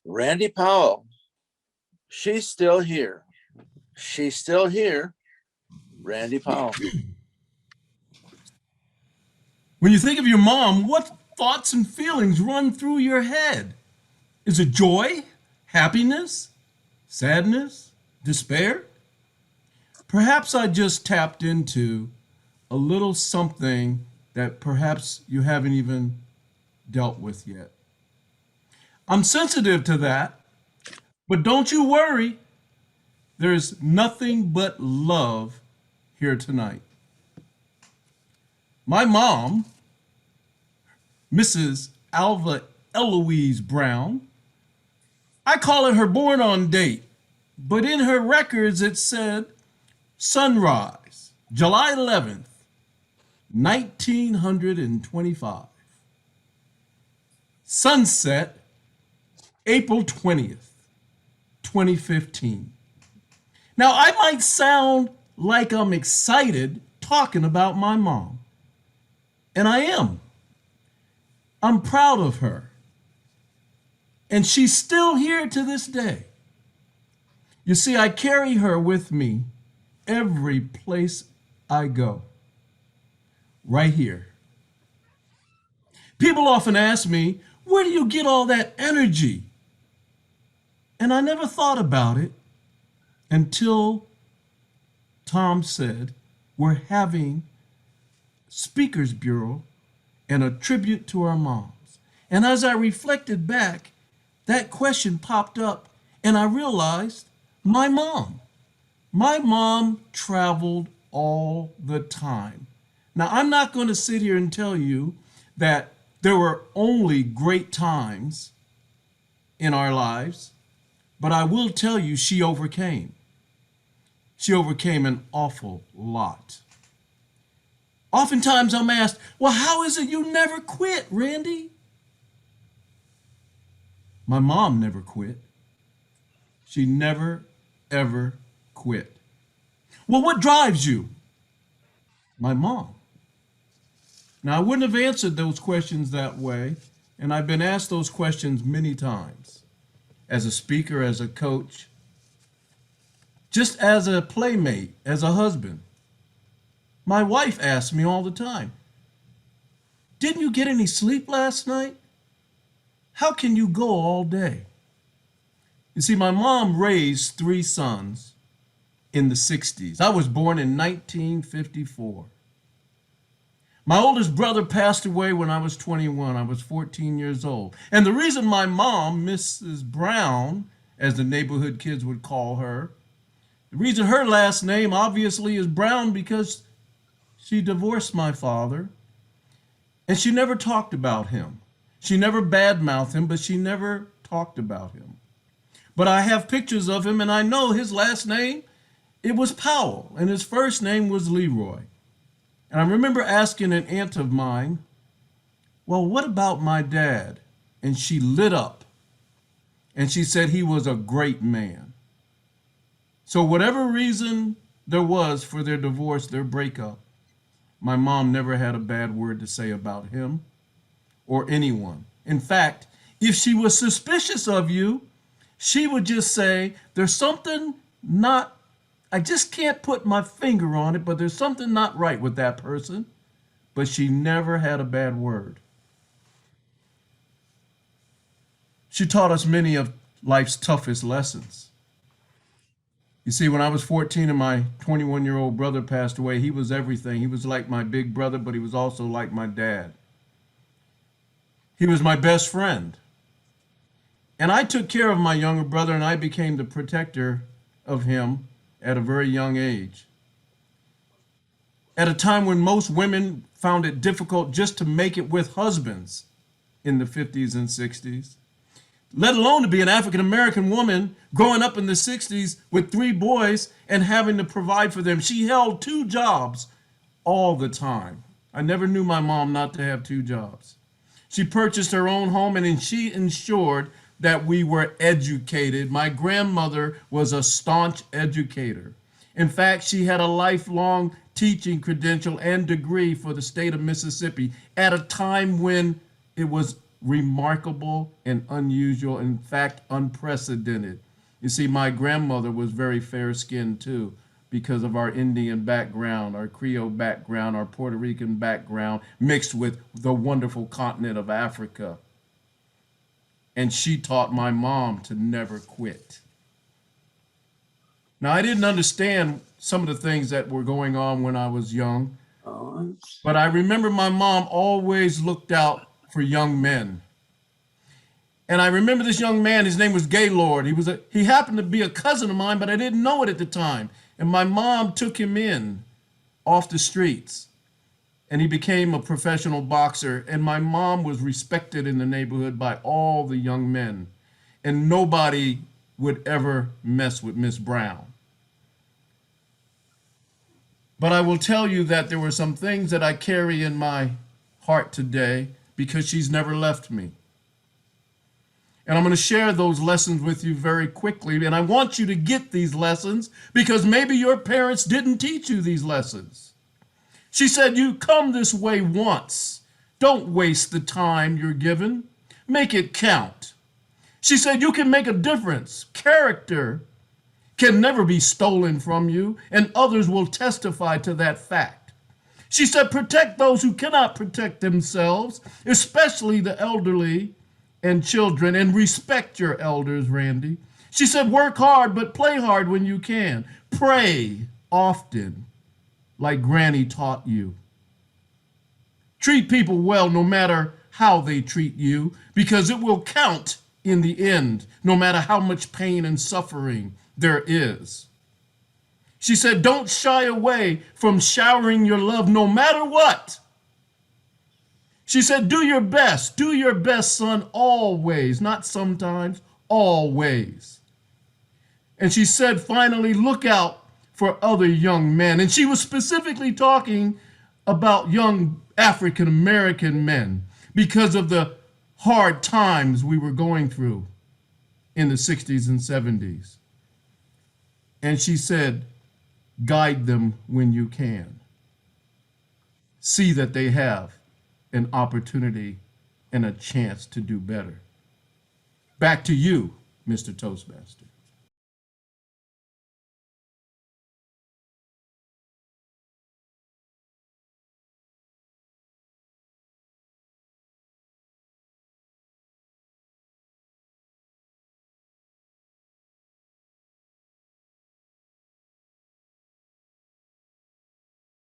Randy Powell, she's still here. She's still here. Randy Powell. When you think of your mom, what thoughts and feelings run through your head? Is it joy, happiness, sadness, despair? Perhaps I just tapped into a little something that perhaps you haven't even dealt with yet. I'm sensitive to that, but don't you worry. There's nothing but love here tonight. My mom, Mrs. Alva Eloise Brown, I call it her born on date, but in her records it said sunrise, July 11th, 1925. Sunset, April 20th, 2015. Now, I might sound like I'm excited talking about my mom, and I am. I'm proud of her, and she's still here to this day. You see, I carry her with me every place I go, right here. People often ask me, where do you get all that energy? And I never thought about it until Tom said, we're having Speakers Bureau and a tribute to our moms. And as I reflected back, that question popped up and I realized my mom. My mom traveled all the time. Now, I'm not going to sit here and tell you that there were only great times in our lives, but I will tell you she overcame. She overcame an awful lot. Oftentimes I'm asked, well, how is it you never quit, Randy? My mom never quit. She never, ever quit. Well, what drives you? My mom. Now, I wouldn't have answered those questions that way, and I've been asked those questions many times as a speaker, as a coach, just as a playmate, as a husband. My wife asks me all the time, didn't you get any sleep last night? How can you go all day? You see, my mom raised three sons in the 60s. I was born in 1954. My oldest brother passed away when I was 21. I was 14 years old. And the reason my mom, Mrs. Brown, as the neighborhood kids would call her, the reason her last name obviously is Brown because she divorced my father and she never talked about him. She never badmouthed him, but she never talked about him. But I have pictures of him and I know his last name, it was Powell, and his first name was Leroy. And I remember asking an aunt of mine, well, what about my dad? And she lit up and she said he was a great man. So whatever reason there was for their divorce, their breakup, my mom never had a bad word to say about him or anyone. In fact, if she was suspicious of you, she would just say, there's something not, I just can't put my finger on it, but there's something not right with that person. But she never had a bad word. She taught us many of life's toughest lessons. You see, when I was 14 and my 21-year-old brother passed away, he was everything. He was like my big brother, but he was also like my dad. He was my best friend. And I took care of my younger brother and I became the protector of him at a very young age. At a time when most women found it difficult just to make it with husbands in the 50s and 60s, let alone to be an African American woman growing up in the 60s with three boys and having to provide for them. She held two jobs all the time. I never knew my mom not to have two jobs. She purchased her own home and she ensured that we were educated. My grandmother was a staunch educator. In fact, she had a lifelong teaching credential and degree for the state of Mississippi at a time when it was remarkable and unusual, in fact, unprecedented. You see, my grandmother was very fair skinned too because of our Indian background, our Creole background, our Puerto Rican background, mixed with the wonderful continent of Africa. And she taught my mom to never quit. Now, I didn't understand some of the things that were going on when I was young, Oh, but I remember my mom always looked out for young men. And I remember this young man, his name was Gaylord. He happened to be a cousin of mine, but I didn't know it at the time. And my mom took him in off the streets, and he became a professional boxer. And my mom was respected in the neighborhood by all the young men. And nobody would ever mess with Miss Brown. But I will tell you that there were some things that I carry in my heart today because she's never left me. And I'm going to share those lessons with you very quickly. And I want you to get these lessons because maybe your parents didn't teach you these lessons. She said, you come this way once. Don't waste the time you're given. Make it count. She said, you can make a difference. Character can never be stolen from you, and others will testify to that fact. She said, protect those who cannot protect themselves, especially the elderly and children, and respect your elders, Randy. She said, work hard, but play hard when you can. Pray often, like Granny taught you. Treat people well no matter how they treat you, because it will count in the end, no matter how much pain and suffering there is. She said, don't shy away from showering your love no matter what. She said, do your best, son, always, not sometimes, always. And she said, finally, look out for other young men. And she was specifically talking about young African American men because of the hard times we were going through in the 60s and 70s. And she said, guide them when you can. See that they have an opportunity and a chance to do better. Back to you, Mr. Toastmaster.